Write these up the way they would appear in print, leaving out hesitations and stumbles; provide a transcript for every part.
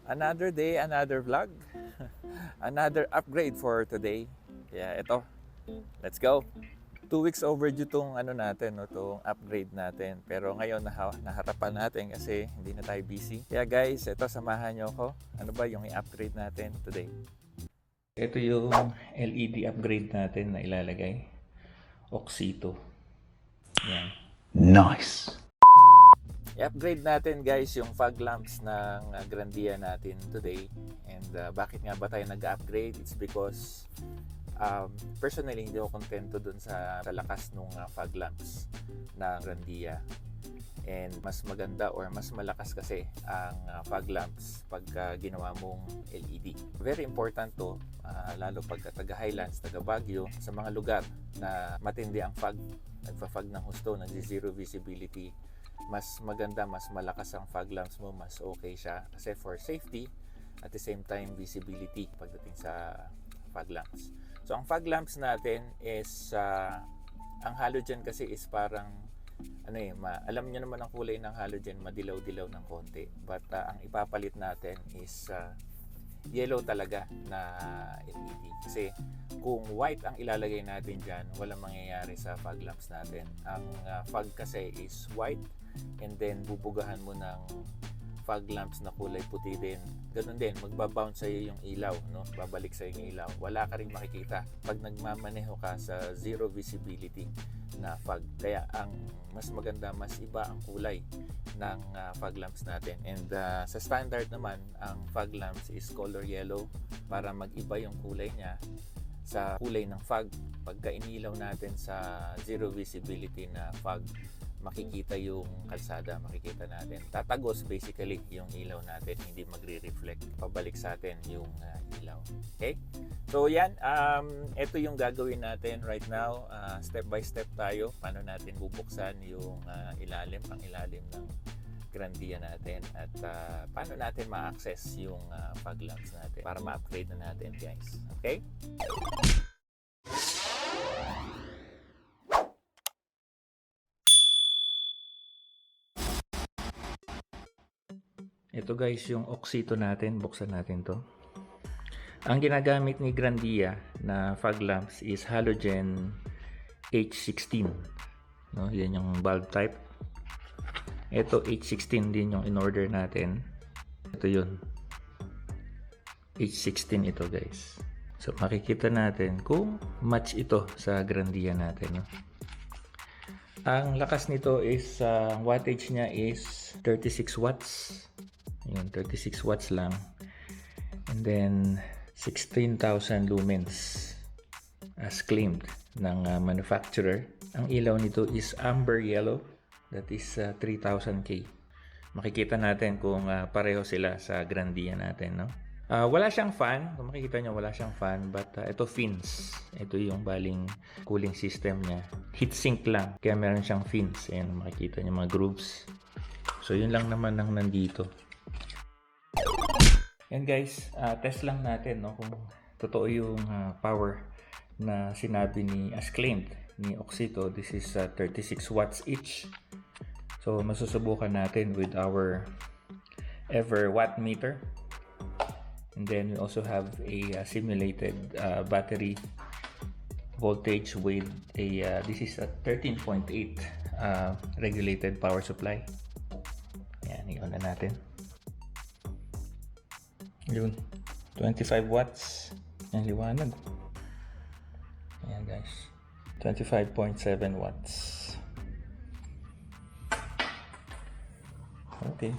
Another day, another vlog. Another upgrade for today. Yeah, ito. Let's go. 2 weeks overdue tong ano natin, no, tong upgrade natin. Pero ngayon naharapan natin kasi hindi na tayo busy. Kaya guys, ito samahan nyo ako. Ano ba yung i-upgrade natin today? Ito yung LED upgrade natin na ilalagay. Oxito. Yan. Nice. I-upgrade natin guys yung fog lamps ng Grandia natin today. And bakit nga ba tayo nag-upgrade? It's because personally hindi ako kontento dun sa lakas ng fog lamps ng Grandia. And mas maganda or mas malakas kasi ang fog lamps pagka ginawa mong LED. Very important to, lalo pagka taga Highlands, taga Baguio, sa mga lugar na matindi ang fog, nagfa-fog ng husto, nag-zero visibility. Mas maganda, mas malakas ang fog lamps mo, mas okay siya kasi for safety at the same time visibility pagdating sa fog lamps. So ang fog lamps natin is ang halogen kasi is parang alam niyo naman ang kulay ng halogen, madilaw-dilaw ng konti, but ang ipapalit natin is yellow talaga na LED. Kasi kung white ang ilalagay natin dyan, walang mangyayari sa fog lamps natin. Ang fog kasi is white, and then bubugahan mo ng fog lamps na kulay puti din. Ganun din, magbabounce sa'yo yung ilaw, no? Babalik sa'yo yung ilaw. Wala ka rin makikita pag nagmamaneho ka sa zero visibility na fog. Kaya ang mas maganda, mas iba ang kulay ng fog lamps natin. And sa standard naman, ang fog lamps is color yellow para mag-iba yung kulay niya sa kulay ng fog. Pagka inilaw natin sa zero visibility na fog, makikita yung kalsada, makikita natin. Tatagos basically yung ilaw natin, hindi magre-reflect. Pabalik sa atin yung ilaw. Okay? So yan, ito yung gagawin natin right now. Step by step tayo. Paano natin bubuksan yung ilalim, ang ilalim ng Grandia natin, at paano natin ma-access yung fog lamps natin para ma-upgrade na natin, guys. Okay? Ito guys yung oxito natin, buksan natin to. Ang ginagamit ni Grandia na fog lamps is halogen H16. No, yan yung bulb type. Ito H16 din yung in-order natin. Ito yun. H16 ito guys. So makikita natin kung match ito sa Grandia natin. No? Ang lakas nito is wattage niya is 36 watts. Yun, 36 watts lang. And then 16,000 lumens as claimed ng manufacturer. Ang ilaw nito is amber yellow. That is 3,000K. Makikita natin kung pareho sila sa Grandia natin, no? Wala siyang fan. Kung makikita nyo, wala siyang fan. But ito fins. Ito yung baling cooling system niya. Heatsink lang. Kaya meron siyang fins. Ayan, makikita nyo mga grooves. So yun lang naman ang nandito. And guys, test lang natin, no, kung totoo yung power na sinabi ni, as claimed ni Oxito. This is 36 watts each. So masusubukan natin with our ever watt meter. And then we also have a simulated battery voltage with a this is a 13.8 regulated power supply. Yan, i-on na natin. Yun, 25 watts ang liwanag. Ayan guys, 25.7 watts. Okay.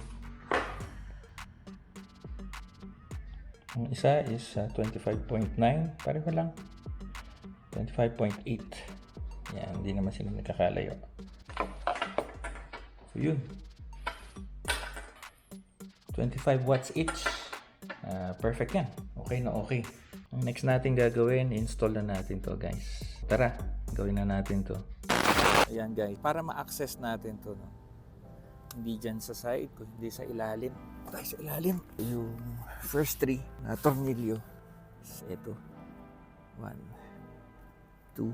Ang isa is 25.9, pareho lang. 25.8. Yan, hindi naman sila nagkakalayo. So yun, 25 watts each. Perfect yan. Okay na okay. Ang next natin gagawin, install na natin to guys. Tara, gawin na natin to. Ayan guys, para ma-access natin to, no? Hindi dyan sa side, kundi sa ilalim. Tayo sa ilalim. Yung first 3 na tornilyo. Ito. 1, 2.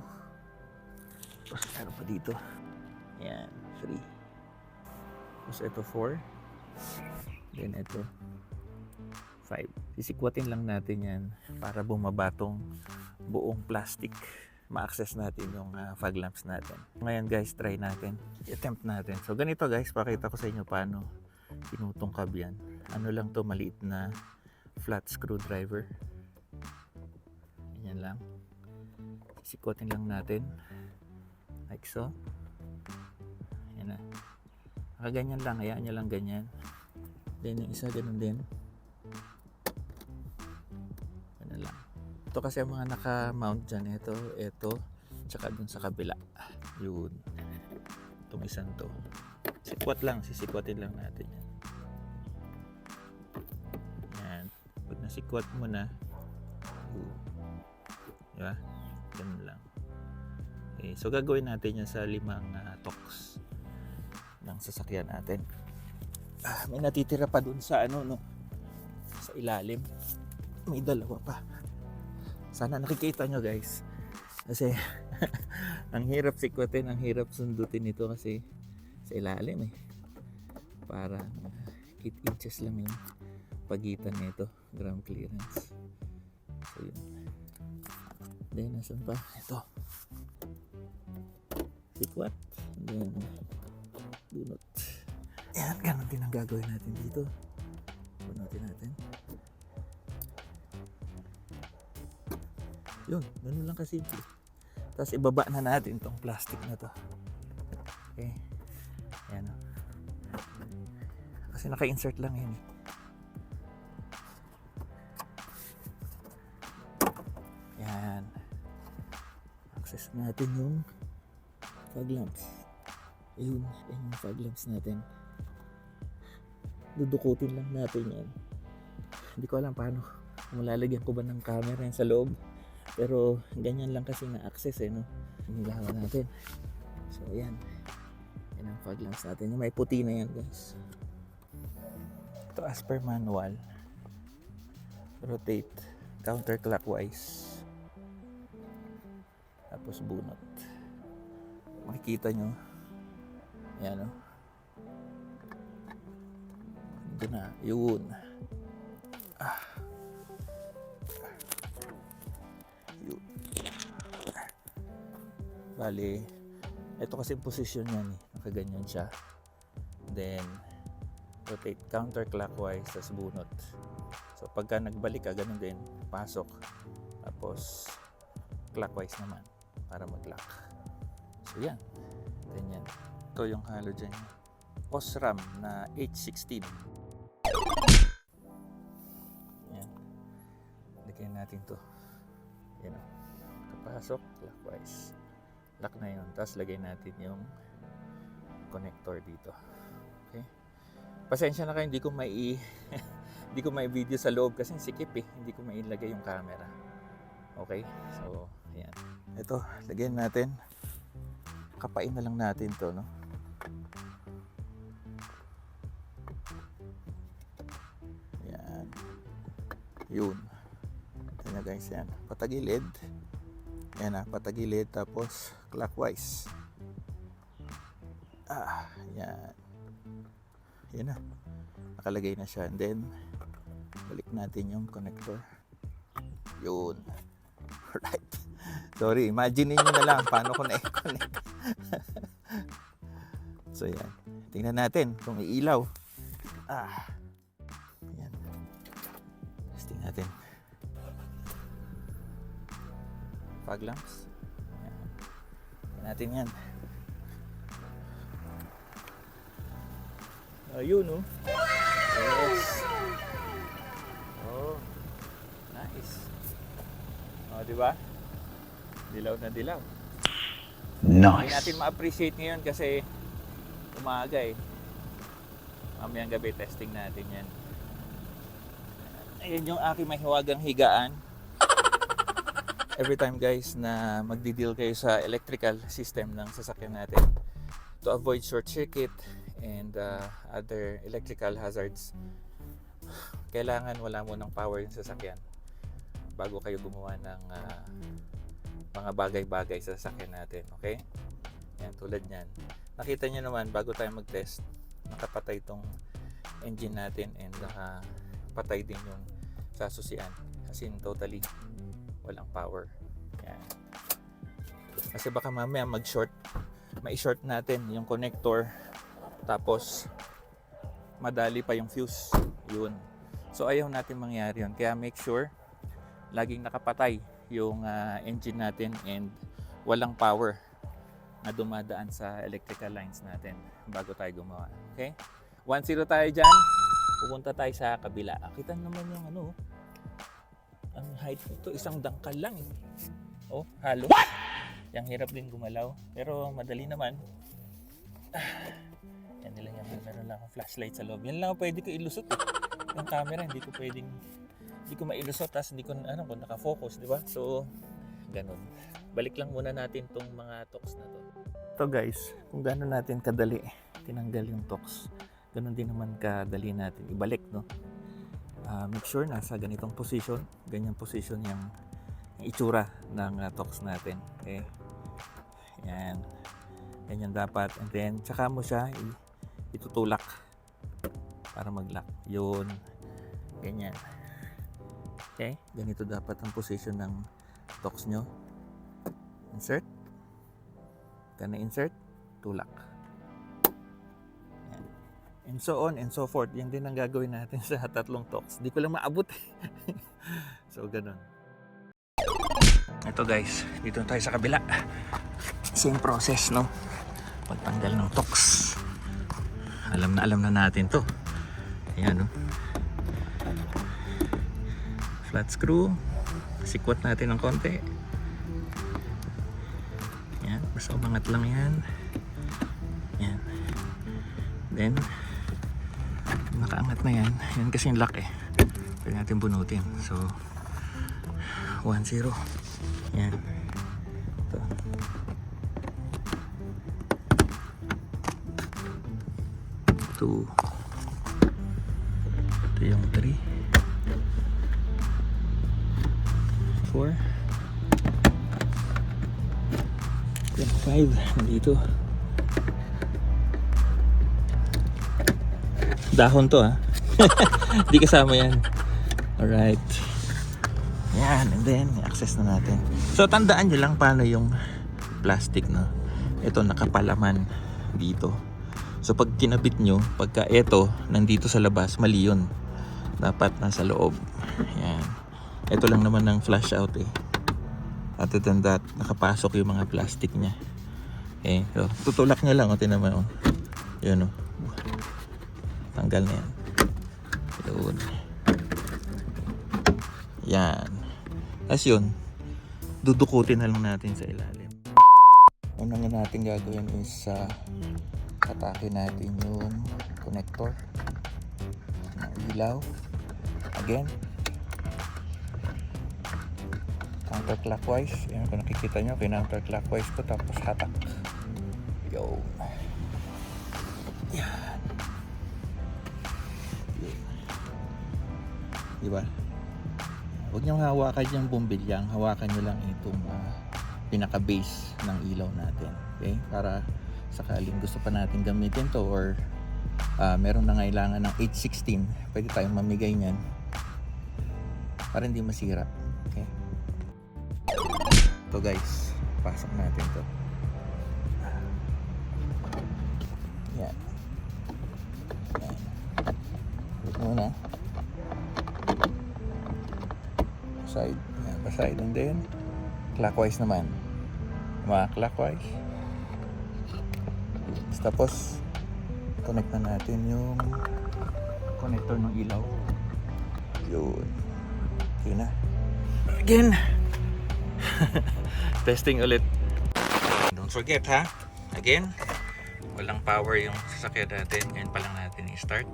Tapos meron pa dito. Ayan, 3. Tapos ito 4. Then ito 5. Sisikwatin lang natin yan para bumaba tong buong plastic. Ma-access natin yung fog lamps natin. Ngayon guys, try natin. I-attempt natin. So ganito guys, pakita ko sa inyo paano tinutungkab yan. Ano lang to, maliit na flat screwdriver. Yan lang. Sisikwatin lang natin. Like so. Yan na. Nakaganyan lang. Hayaan nyo lang ganyan. Then yung isa ganun din. Ganun lang. Ito kasi ang mga naka-mount dyan. Ito, tsaka dun sa kabila. Yun. Itong isang to. Sikwat lang. Sisikwatin lang natin yan. Yan. Pag nasikwat mo na, diba? Ganun lang. Okay, so gagawin natin yan sa 5 toks ng sasakyan natin. May natitira pa dun sa sa ilalim. May dalawa pa. Sana nakikita nyo guys. Kasi ang hirap sikwatin, ang hirap sundutin ito kasi sa ilalim Para 8 inches lang yung pagitan nito, ground clearance. So yun. Then nasan pa? Ito. Sikwat. Then bunot. Yan, ganun din ang gagawin natin dito. Bunutin natin. Yun, ganun lang kasimple. Tapos ibaba na natin tong plastic na to. Okay. Yan. Kasi naka-insert lang yun Yan. Access natin yung fog lamps. Ayun, yan yung fog lamps natin. Dudukutin lang natin yan. Hindi ko alam paano. Kung lalagyan ko ba ng camera yan sa loob. Pero ganyan lang kasi na-access Hinilawan natin. So yan. Yan ang fog lamps natin. Yung may puti na yan guys. Ito as per manual. Rotate counterclockwise. Tapos bunot. Makikita nyo. Yan Ito na. Yun. Yun. Bali, ito kasi position yan Nakaganyan siya. Then, rotate counterclockwise, tapos bunot. So, pagka nagbalik ka, ganun din. Pasok. Tapos, clockwise naman. Para mag-lock. So, yan. Ganyan. Ito yung halogen. Osram na H16. Yan. Lagyan natin to. Yan. Kapasok, clockwise. Lock na yun. Tapos lagay natin yung connector dito. Okay. Pasensya na kayo, hindi ko hindi ko may video sa loob kasi sikip Hindi ko mailagay yung camera. Okay? So, ayan. Ito, lagyan natin. Kapain na lang natin to, Ayan. Yun. Ito na guys, yan. Patagilid. Yan patagilid tapos clockwise. Yan. Yan na. Nakalagay na siya. And then, balik natin yung connector. Yun. Alright. Sorry, imagine niyo na lang paano ko na-connect. So, yan. Tingnan natin kung iilaw. Yan. Testing natin. Fog lamps. Yan. Tingnan natin yan. Ayun, Yes. Oh. Nice. Di ba? Dilaw na dilaw. Nice. Hindi natin ma-appreciate ngayon kasi umaga Mamayang gabi testing natin yan. Ayan yung aking mahiwagang higaan. Every time guys na magdi-deal kayo sa electrical system ng sasakyan natin to avoid short circuit and other electrical hazards, kailangan wala mo ng power yung sasakyan bago kayo gumawa ng mga bagay-bagay sa sasakyan natin. Okay? Yan, tulad nyan. Nakita nyo naman bago tayo mag-test, nakapatay itong engine natin and nakapatay din yung sa susian. As in totally walang power. Yan. Kasi baka mamaya mag-short, mai-short natin yung connector, tapos madali pa yung fuse. Yun. So ayaw natin mangyari yun. Kaya make sure laging nakapatay yung engine natin and walang power na dumadaan sa electrical lines natin bago tayo gumawa. Okay? 1-0 tayo dyan. Pupunta tayo sa kabila. Kita naman yung ano, ang height nito, isang dangkal lang. Oh, halo. What? Yang hirap din gumalaw. Pero madali naman. Yan nila yan. Meron lang akong flashlight sa loob. Yan lang pwede ko ilusot. Yung camera, hindi ko mailusot. Tapos hindi ko, kung nakafocus, di ba? So, ganun. Balik lang muna natin tong mga toks na to. Ito guys, kung gano'n natin kadali tinanggal yung toks, ganun din naman kadali natin ibalik, no? Make sure nasa ganitong position, ganyan position yung itsura ng toks natin. Okay? Yan. Ganyan dapat. And then, tsaka mo siya itutulak para mag-lock. Yun. Ganyan. Okay? Ganito dapat ang position ng toks nyo. Insert. Kana insert. Tulak. Yan. And so on and so forth. Yan din ang gagawin natin sa tatlong toks. Di ko lang maabot. So, ganun. Ito guys. Dito tayo sa kabila. Same process, no? Pagtanggal ng toks. Alam na natin to. Ayan, no? Flat screw. Sikwat natin ng konti. Yan, basta umangat lang yan. Yan. Then, nakaangat na yan. Yan kasi yung lock eh. Pwede natin bunutin. So, 1-0. Yan. Ito. Ito yung 3. 4. Yung 5 nandito. Dahon to Di kasama yan. Alright. Yan. And then access na natin. So tandaan nyo lang paano yung plastic, no? Ito nakapalaman dito. So pag kinabit nyo, pagka ito nandito sa labas, mali yun. Dapat nasa loob. Yan. Ito lang naman ng flash out eh. Other than that, nakapasok yung mga plastic niya. Okay, so tutulak niya lang, tinan mo. Yun o. Tanggal na yan. Yun. Yan. As yun, dudukutin na lang natin sa ilalim. Unang natin gagawin is atake natin yung connector ng ilaw. Again, counterclockwise. Yan, kung nakikita nyo, counterclockwise ko tapos hatak. Yo. Yan. Yun. Diba? Huwag nyo hawakan yung bumbilyang. Hawakan nyo lang itong pinaka-base ng ilaw natin. Okay? Para sakaling gusto pa natin gamitin to or meron na ngailangan ng 816, pwede tayong mamigay nyan para hindi masira. Okay? Ito guys, pasok natin to. Yan. Yan. Wait muna. Side. Yan, pa-side. And then, clockwise naman. Clockwise. Tapos, connect na natin yung connector ng ilaw. Yun. Okay na. Again. Testing ulit. Don't forget again, walang power yung sasakyan natin. Ngayon pa lang natin i-start.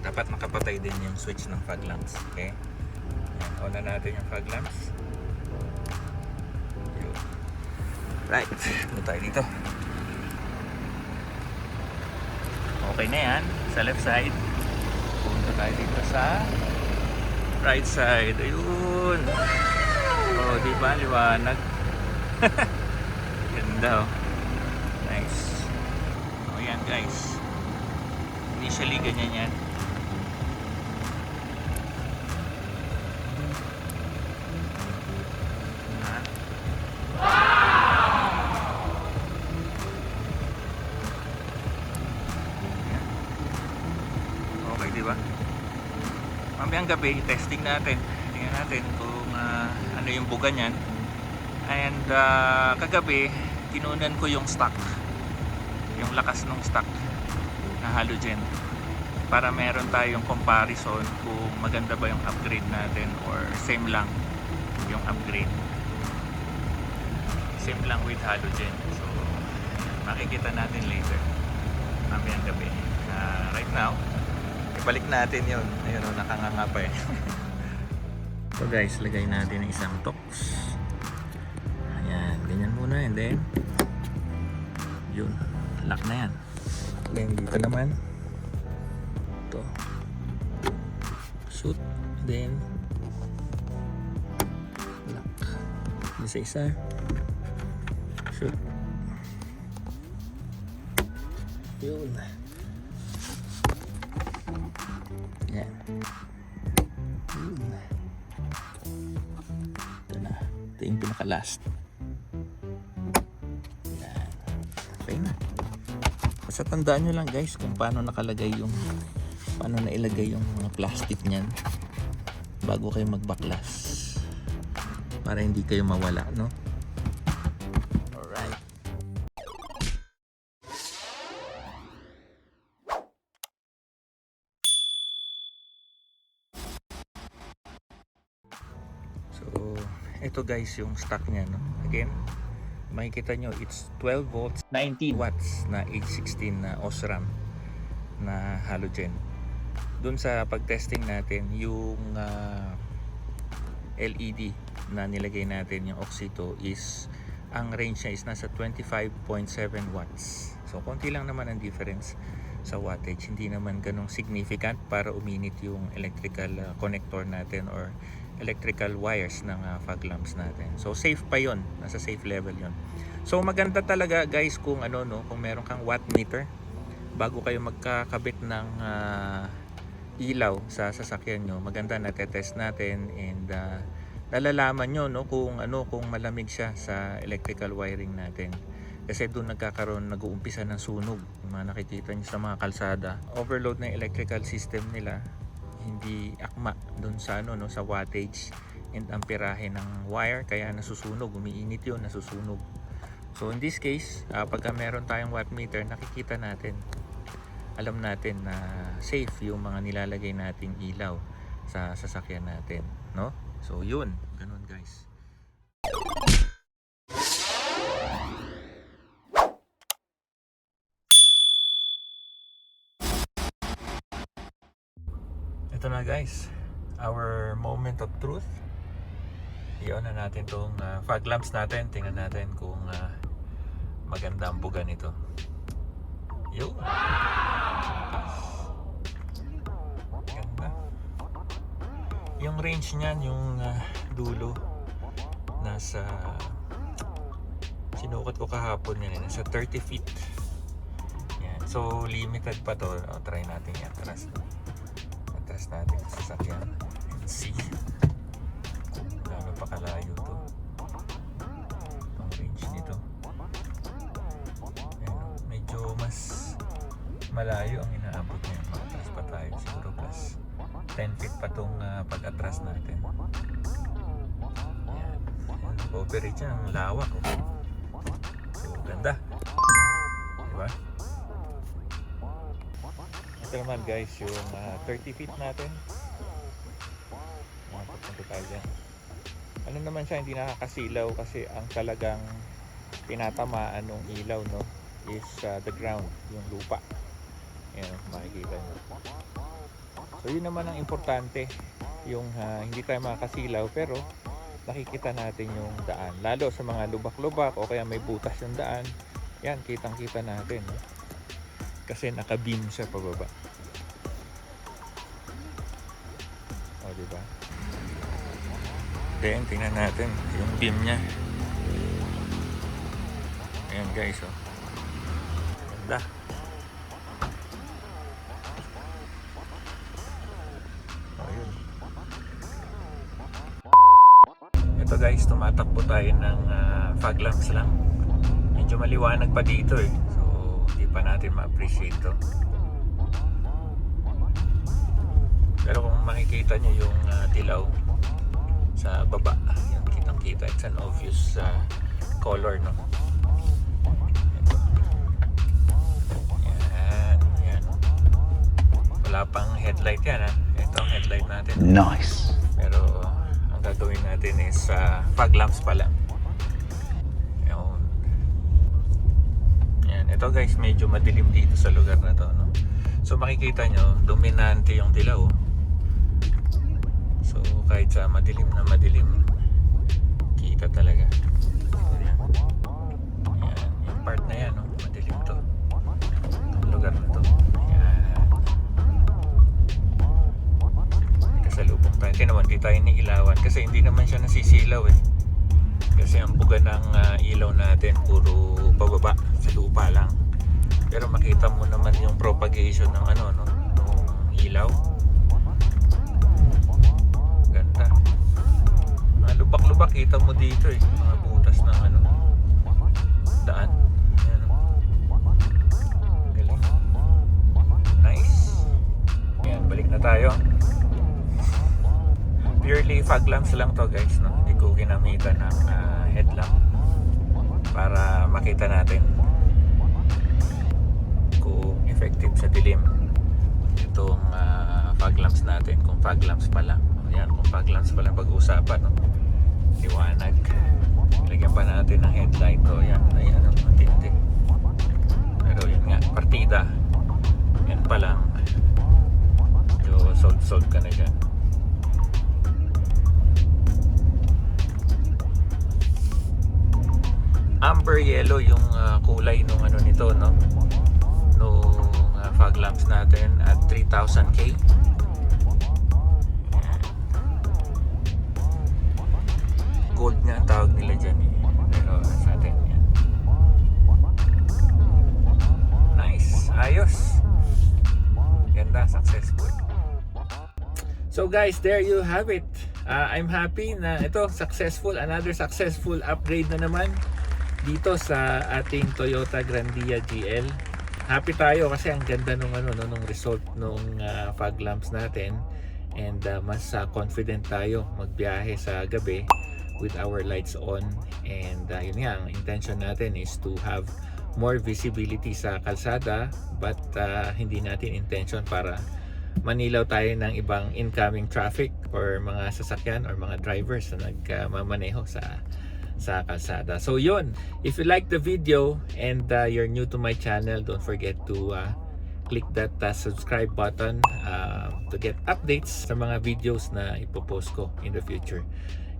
Dapat makapatay din yung switch ng fog lamps. Okay? Ayan, on na natin yung fog lamps. Yun. Right. Punta tayo dito. Okay na yan. Sa left side. Punta tayo dito sa right side. Ayun. Oh, di ba liwanag? Ganda oh. Nice. Oh, yan guys. Initially ganyan yan. mamayang gabi testing natin, tingnan natin kung ano yung buga niyan. And kagabi tinunan ko yung stock, yung lakas ng stock na halogen, para meron tayong comparison kung maganda ba yung upgrade natin or same lang yung upgrade, same lang with halogen. So makikita natin later mamayang gabi. Right now ibalik natin yun. Ayun, nakanganga pa eh. So guys, lagay natin ng isang tox. Ayan, ganyan muna, and then yun, lock na yan. Then dito naman ito, shoot, then lock. Isa-isa, shoot, yun. Yan. Ito na. Ito yung pinaka-last. Yan. Okay na. Basta tandaan nyo lang guys kung paano nakalagay yung, paano nailagay yung mga plastic nyan bago kayo magbaklas, para hindi kayo mawala, no? Alright. So, ito guys yung stock niya, no? Again, makikita nyo, it's 12 volts, 90 watts na H16 na Osram na halogen. Dun sa pagtesting natin, yung LED na nilagay natin, yung Oxito, is ang range niya is nasa 25.7 watts. So, konti lang naman ang difference sa wattage. Hindi naman ganong significant para uminit yung electrical connector natin or electrical wires ng fog lamps natin. So safe pa yon, nasa safe level yon. So maganda talaga guys kung ano, no, kung meron kang watt meter bago kayo magkakabit ng ilaw sa sasakyan nyo. Maganda na test natin, and nalalaman nyo, no, kung ano, kung malamig siya sa electrical wiring natin. Kasi doon nag-uumpisa ng sunog. Yung mga nakikita nyo sa mga kalsada, overload ng electrical system nila, hindi akma doon sa ano, no, sa wattage and amperahe ng wire, kaya nasusunog, umiinit yun, nasusunog. So in this case, pagka meron tayong watt meter, nakikita natin, alam natin na safe yung mga nilalagay nating ilaw sa sasakyan natin, no? So yun, ganun guys. Ito na guys, our moment of truth. Iyon na natin tong fog lamps natin. Tingnan natin kung maganda ang buga nito. Yun. Ganda. Yung range niyan, yung dulo, nasa, sinukat ko kahapon yan, nasa 30 feet. Yan. So limited pa to. Try natin yan. Atras natin sa sasakyan. Let's see. Gaano pa kalayo to. Ang range nito. Ayan, medyo mas malayo ang inaabot niya. Makatras pa tayo. Siguro plus 10 feet pa tong pag-atras natin. Ayan. Operate siya. Ang lawak. Okay. So, ganda. Diba? Ito naman guys, yung 30 feet natin. Papunta tayo dyan. Ano naman siya, hindi nakakasilaw kasi ang talagang tinatamaan ng ilaw, no, is the ground, yung lupa. Ayan, makikita nyo. So yun naman ang importante, yung hindi tayo makakasilaw pero nakikita natin yung daan, lalo sa mga lubak-lubak o kaya may butas yung daan. Yan, kitang-kita natin, no? Kasi naka-beam siya pababa. O, diba? Then, tingnan natin yung beam niya. Ayan guys, oh. Ganda. O, yun. Ito guys, tumatakbo tayo ng fog lamps lang. Medyo maliwanag pa dito eh. So, hindi pa natin ma-appreciate to. Pero kung makikita makikita nyo yung dilaw sa baba. Yan, kitang kita. It's an obvious color, no? Ito. Yan. Wala pang headlight yan, ha? Ito ang headlight natin. Nice. Pero ang gagawin natin is fog lamps pa lang. Yan. Ito guys, medyo madilim dito sa lugar na to, no? So makikita nyo, dominante yung dilaw. So kahit sa madilim na madilim, kita talaga. Yan. Yung part na yan, no? Madilim to. Itong lugar na to. Yan. Kasalubong tayo. Kaya naman, di tayo niilawan. Kasi hindi naman siya nasisilaw eh. Kasi ang buga ng ilaw natin, puro pababa sa lupa lang. Pero makita mo naman yung propagation ng ano, no? Ng ilaw. Ganda. Mga lubak-lubak kita mo dito eh. Mga butas ng ano, daan. Ayan. Galing. Nice. Ayan, balik na tayo. Purely fog lamps lang to guys, no? Hindi ko ginamitan ng headlamp para makita natin kung effective sa dilim itong fog lamps natin, kung fog lamps pa lang. Ayan, kung fog lamps pa lang pag-uusapan, no? Liwanag. Lagyan pa natin ng headlight. O yan, ayan ang matindi. Pero yun nga, partida. Yan pa lang. So, sold ka na dyan. Amber yellow yung kulay nung ano nito, no? Nung fog lamps natin at 3,000K. Gold nga ang tawag nila dyan eh. Pero sa atin yan. Nice. Ayos. Ganda. Successful. So guys, there you have it. I'm happy na ito, successful. Another successful upgrade na naman dito sa ating Toyota Grandia GL. Happy tayo kasi ang ganda nung nung result nung fog lamps natin, and mas confident tayo magbiyahe sa gabi with our lights on. And yun nga, ang intention natin is to have more visibility sa kalsada, but hindi natin intention para manilaw tayo ng ibang incoming traffic or mga sasakyan or mga drivers na nagmamaneho sa kalsada. So yun, if you like the video and you're new to my channel, don't forget to click that subscribe button to get updates sa mga videos na ipopost ko in the future.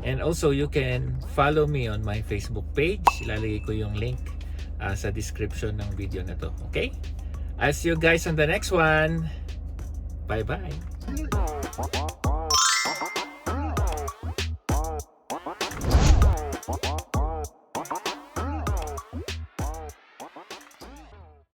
And also you can follow me on my Facebook page. Ilalagay ko yung link sa description ng video na to. Okay? I'll see you guys on the next one. Bye bye.